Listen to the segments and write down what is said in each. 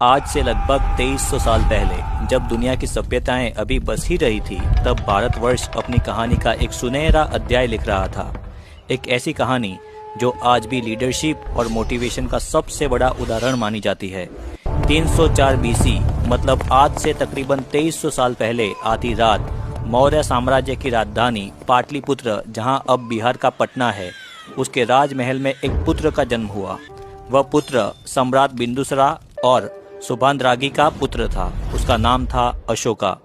आज से लगभग 2300 साल पहले जब दुनिया की सभ्यताएं अभी बस ही रही थी, तब भारतवर्ष अपनी कहानी का एक सुनहरा अध्याय लिख रहा था। एक ऐसी कहानी जो आज भी लीडरशिप और मोटिवेशन का सबसे बड़ा उदाहरण मानी जाती है। 304 बीसी मतलब आज से तकरीबन 2300 साल पहले आधी रात मौर्य साम्राज्य की राजधानी पाटलिपुत्र, जहां अब बिहार का पटना है, उसके राजमहल में एक पुत्र का जन्म हुआ। वह पुत्र सम्राट बिंदुसरा और सुभाद्रागी का पुत्र था। उसका नाम था अशोका,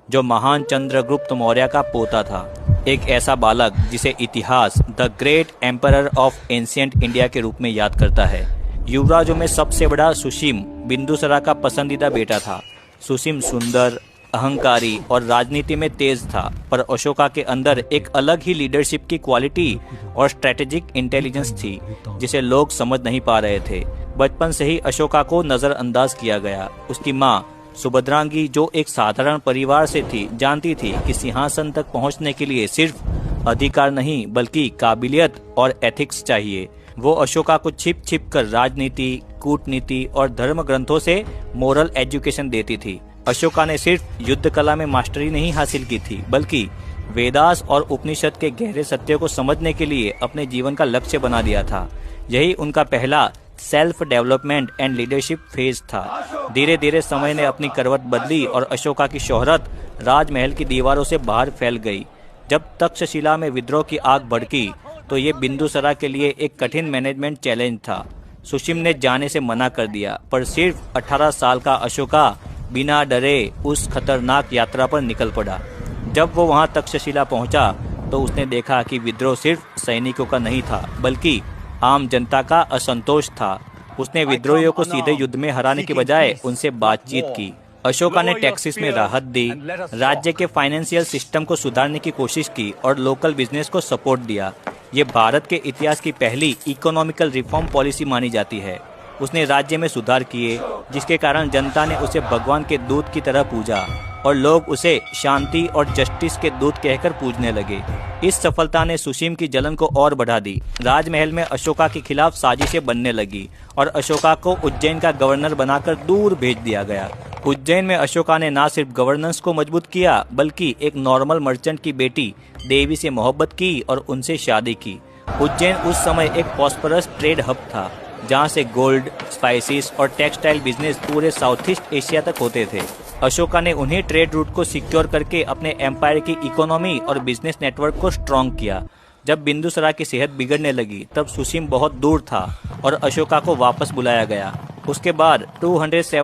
जो महान चंद्रगुप्त मौर्य का पोता था। एक ऐसा बालक जिसे इतिहास the great emperor of ancient India के रूप में याद करता है। युवराजों में सबसे बड़ा सुसीम बिंदुसरा का पसंदीदा बेटा था। सुसीम सुंदर, अहंकारी और राजनीति में तेज था, पर अशोका के अंदर एक अलग ही लीडरशिप की क्वालिटी और स्ट्रेटेजिक इंटेलिजेंस थी, जिसे लोग समझ नहीं पा रहे थे। बचपन से ही अशोका को नजरअंदाज किया गया। उसकी माँ सुभद्रांगी, जो एक साधारण परिवार से थी, जानती थी कि सिंहासन तक पहुंचने के लिए सिर्फ अधिकार नहीं बल्कि काबिलियत और एथिक्स चाहिए। वो अशोका को छिप छिप कर राजनीति, कूटनीति और धर्म ग्रंथों से मोरल एजुकेशन देती थी। अशोका ने सिर्फ युद्ध कला में मास्टरी नहीं हासिल की थी, बल्कि वेदास और उपनिषद के गहरे सत्य को समझने के लिए अपने जीवन का लक्ष्य बना दिया था। यही उनका पहला self development and leadership phase था। धीरे धीरे समय ने अपनी करवट बदली और अशोका की शोहरत राजमहल की दीवारों से बाहर फैल गई। जब तक्षशिला में विद्रोह की आग भड़की तो ये बिंदुसरा के लिए एक कठिन मैनेजमेंट चैलेंज था। सुसीम ने जाने से मना कर दिया, पर सिर्फ 18 साल का अशोका बिना डरे उस खतरनाक यात्रा पर निकल पड़ा। जब वो वहां तक्षशिला पहुंचा तो उसने देखा कि विद्रोह सिर्फ सैनिकों का नहीं था, बल्कि आम जनता का असंतोष था। उसने विद्रोहियों को सीधे युद्ध में हराने के बजाय उनसे बातचीत की। अशोका ने टैक्सेस में राहत दी, राज्य के फाइनेंशियल सिस्टम को सुधारने की कोशिश की और लोकल बिजनेस को सपोर्ट दिया। ये भारत के इतिहास की पहली इकोनॉमिकल रिफॉर्म पॉलिसी मानी जाती है। उसने राज्य में सुधार किए, जिसके कारण जनता ने उसे भगवान के दूत की तरह पूजा और लोग उसे शांति और जस्टिस के दूत कहकर पूजने लगे। इस सफलता ने सुसीम की जलन को और बढ़ा दी। राजमहल में अशोका के खिलाफ साजिशें बनने लगी और अशोका को उज्जैन का गवर्नर बनाकर दूर भेज दिया गया। उज्जैन में अशोका ने न सिर्फ गवर्नेंस को मजबूत किया, बल्कि एक नॉर्मल मर्चेंट की बेटी देवी से मोहब्बत की और उनसे शादी की। उज्जैन उस समय एक प्रॉस्परस ट्रेड हब था, जहां से गोल्ड, स्पाइसेस और टेक्सटाइल बिजनेस पूरे साउथ ईस्ट एशिया तक होते थे। अशोका ने उन्हीं ट्रेड रूट को सिक्योर करके अपने एम्पायर की इकोनॉमी और बिजनेस नेटवर्क को स्ट्रॉन्ग किया। जब बिंदुसरा की सेहत बिगड़ने लगी, तब सुसीम बहुत दूर था और अशोका को वापस बुलाया गया। उसके बाद 207